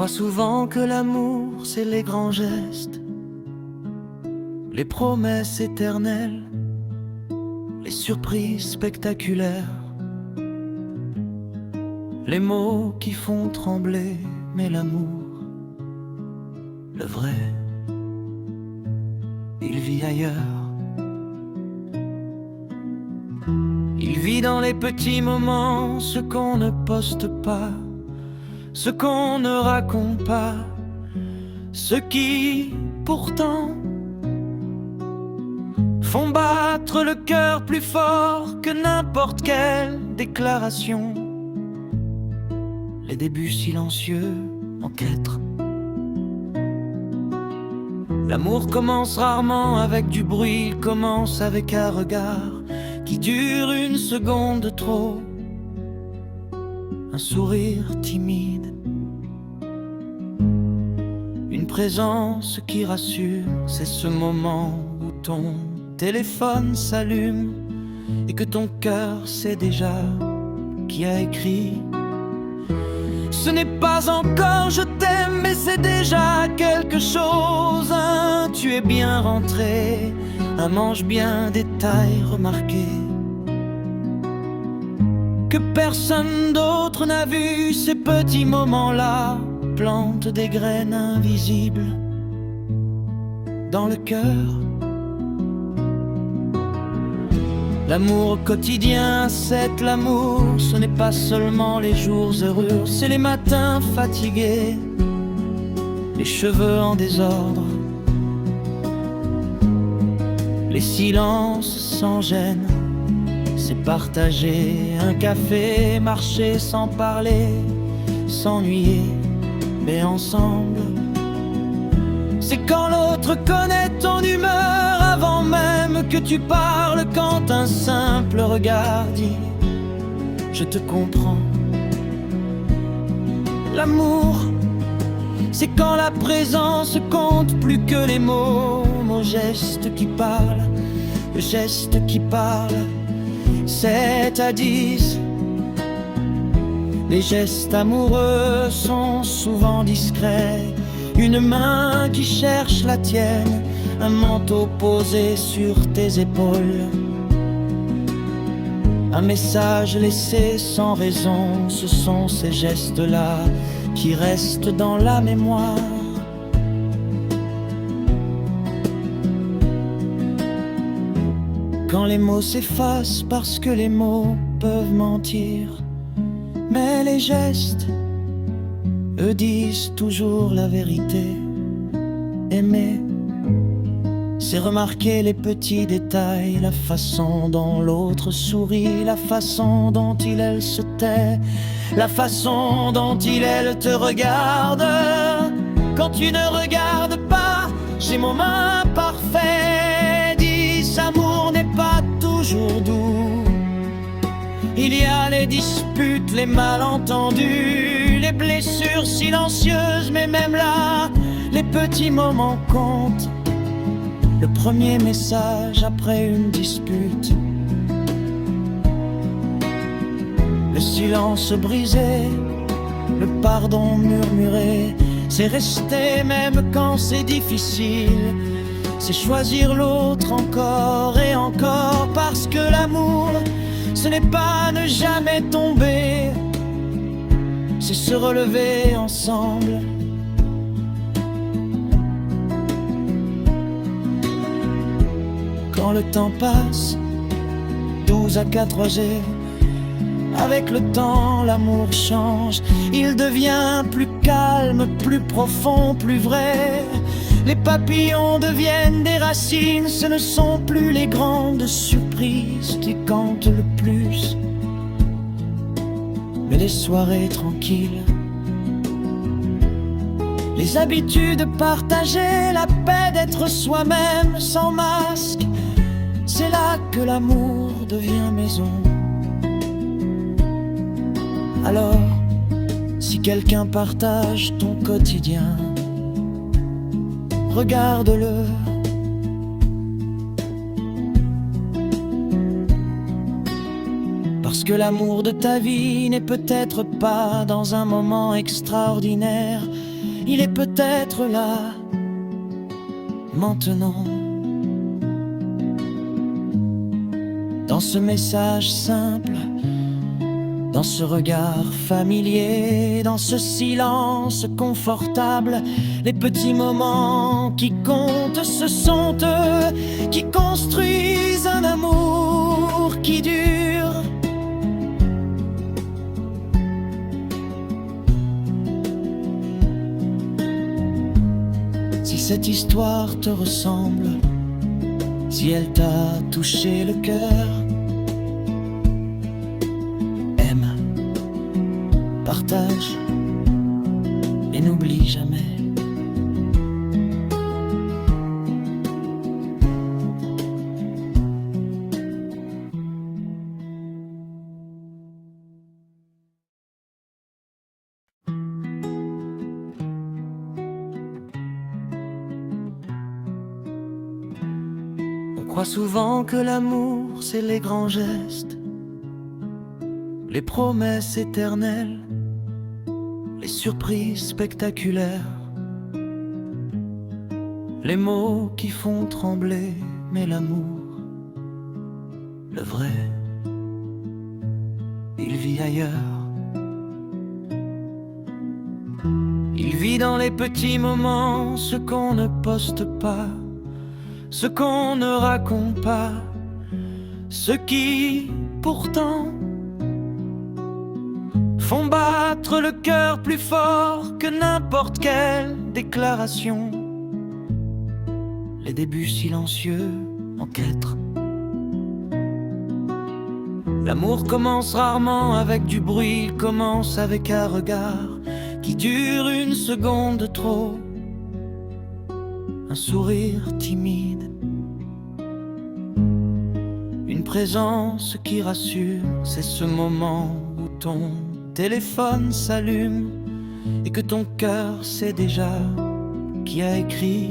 crois souvent que l'amour, c'est les grands gestes, les promesses éternelles, les surprises spectaculaires, les mots qui font trembler. Mais l'amour, le vrai, il vit ailleurs. Il vit dans les petits moments, ce qu'on ne poste pas, ce qu'on ne raconte pas, ce qui, pourtant, font battre le cœur plus fort que n'importe quelle déclaration. Les débuts silencieux en quête. L'amour commence rarement avec du bruit, il commence avec un regard qui dure une seconde de trop. Un sourire timide, une présence qui rassure. C'est ce moment où ton téléphone s'allume et que ton cœur sait déjà qui a écrit. Ce n'est pas encore je t'aime, mais c'est déjà quelque chose. Tu es bien rentré, un manche bien détail remarqué que personne d'autre n'a vu. Ces petits moments-là plantent des graines invisibles dans le cœur. L'amour quotidien, c'est l'amour. Ce n'est pas seulement les jours heureux, c'est les matins fatigués, les cheveux en désordre, les silences sans gêne. C'est partager un café, marcher sans parler, s'ennuyer, mais ensemble. C'est quand l'autre connaît ton humeur avant même que tu parles, quand un simple regard dit « je te comprends ». L'amour, c'est quand la présence compte plus que les mots. Mon geste qui parle, le geste qui parle, 7 à 10. Les gestes amoureux sont souvent discrets. Une main qui cherche la tienne, un manteau posé sur tes épaules, un message laissé sans raison. Ce sont ces gestes-là qui restent dans la mémoire. Quand les mots s'effacent parce que les mots peuvent mentir, mais les gestes, eux, disent toujours la vérité. Aimer, c'est remarquer les petits détails, la façon dont l'autre sourit, la façon dont il, elle se tait, la façon dont il, elle te regarde. Quand tu ne regardes pas, j'ai mon main parfait. 10, amour n'est pas toujours doux. Il y a les disputes, les malentendus, les blessures silencieuses, mais même là, les petits moments comptent. Le premier message après une dispute, le silence brisé, le pardon murmuré. C'est rester même quand c'est difficile, c'est choisir l'autre encore et encore. Parce que l'amour, ce n'est pas ne jamais tomber, c'est se relever ensemble. Quand le temps passe, 12 à 4G, avec le temps l'amour change. Il devient plus calme, plus profond, plus vrai. Les papillons deviennent des racines. Ce ne sont plus les grandes surprises qui comptent le plus, mais les soirées tranquilles, les habitudes partagées, la paix d'être soi-même sans masque. C'est là que l'amour devient maison. Alors, si quelqu'un partage ton quotidien, regarde-le. Parce que l'amour de ta vie n'est peut-être pas dans un moment extraordinaire, il est peut-être là, maintenant. Dans ce message simple, dans ce regard familier, dans ce silence confortable, les petits moments qui comptent, ce sont eux qui construisent un amour qui dure. Si cette histoire te ressemble, si elle t'a touché le cœur, aime, partage et n'oublie jamais. On croit souvent que l'amour, c'est les grands gestes, les promesses éternelles, les surprises spectaculaires, les mots qui font trembler. Mais l'amour, le vrai, il vit ailleurs. Il vit dans les petits moments, ce qu'on ne poste pas, ce qu'on ne raconte pas, ce qui, pourtant, font battre le cœur plus fort que n'importe quelle déclaration. Les débuts silencieux en quête. L'amour commence rarement avec du bruit, il commence avec un regard qui dure une seconde de trop. Un sourire timide, une présence qui rassure. C'est ce moment où ton téléphone s'allume et que ton cœur sait déjà qui a écrit.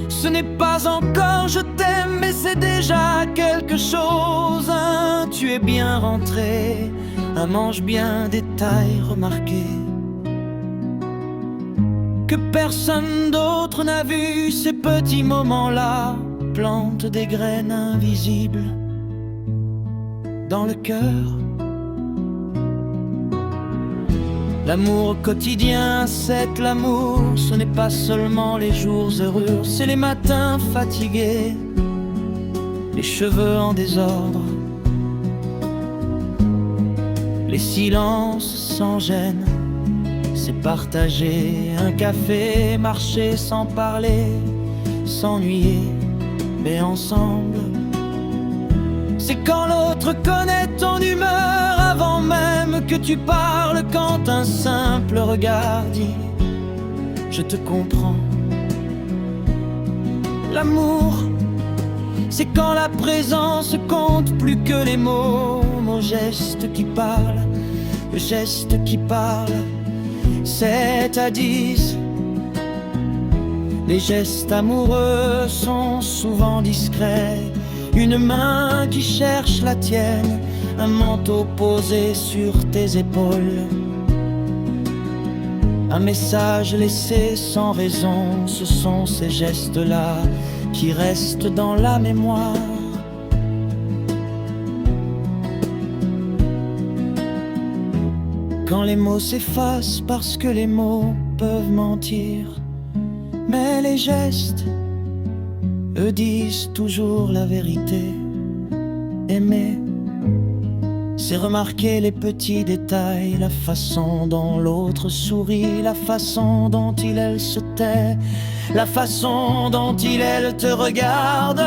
Ce n'est pas encore je t'aime, mais c'est déjà quelque chose. Tu es bien rentré, un manche bien détail remarqué que personne d'autre n'a vu. Ces petits moments-là plantent des graines invisibles dans le cœur. L'amour quotidien, c'est l'amour. Ce n'est pas seulement les jours heureux, c'est les matins fatigués, les cheveux en désordre, les silences sans gêne. C'est partager un café, marcher sans parler, s'ennuyer, mais ensemble. C'est quand l'autre connaît ton humeur avant même que tu parles, quand un simple regard dit « je te comprends ». L'amour, c'est quand la présence compte plus que les mots. Mon geste qui parle, le geste qui parle, 7 à 10. Les gestes amoureux sont souvent discrets. Une main qui cherche la tienne, un manteau posé sur tes épaules, un message laissé sans raison. Ce sont ces gestes-là qui restent dans la mémoire. Quand les mots s'effacent parce que les mots peuvent mentir, mais les gestes, eux, disent toujours la vérité. Aimer, c'est remarquer les petits détails, la façon dont l'autre sourit, la façon dont il, elle se tait, la façon dont il, elle te regarde.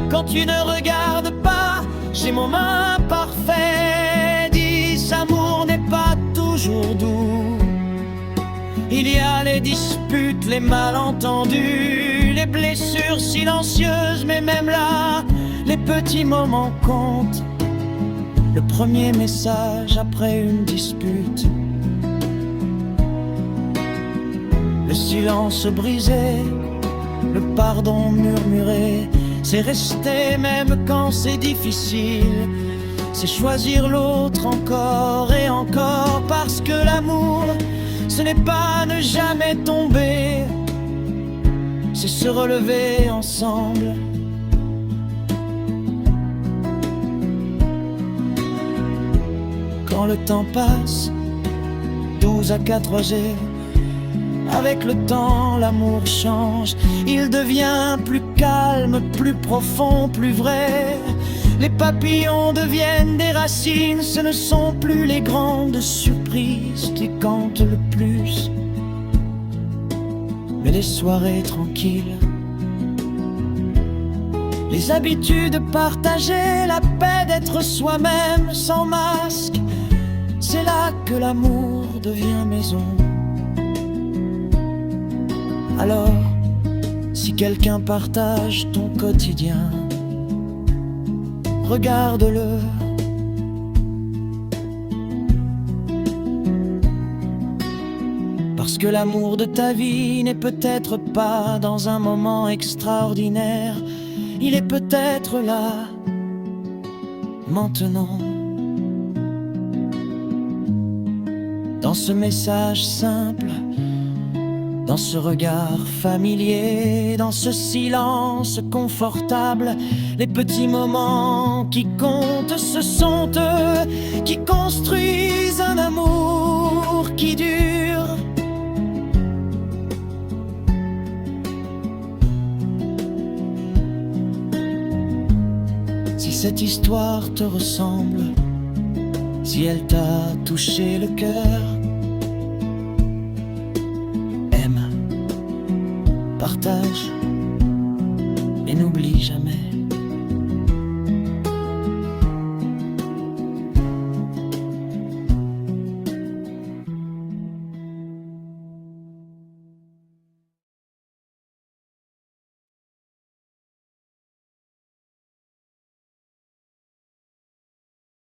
Quand tu ne regardes pas, ces moments parfaits disent amour n'est pas toujours doux. Il y a les disputes, les malentendus, les blessures silencieuses, mais même là, les petits moments comptent. Le premier message après une dispute, le silence brisé, le pardon murmuré, c'est rester même quand c'est difficile. C'est choisir l'autre encore et encore, parce que l'amour, ce n'est pas ne jamais tomber, c'est se relever ensemble. Quand le temps passe, 12 à 4 G, avec le temps l'amour change. Il devient plus calme, plus profond, plus vrai. Les papillons deviennent des racines, ce ne sont plus les grandes surprises qui comptent le plus, mais les soirées tranquilles, les habitudes partagées, la paix d'être soi-même sans masque. C'est là que l'amour devient maison. Alors, si quelqu'un partage ton quotidien, regarde-le. Parce que l'amour de ta vie n'est peut-être pas dans un moment extraordinaire, il est peut-être là, maintenant. Dans ce message simple, dans ce regard familier, dans ce silence confortable, les petits moments qui comptent, ce sont eux qui construisent un amour qui dure. Si cette histoire te ressemble, si elle t'a touché le cœur, partage et n'oublie jamais.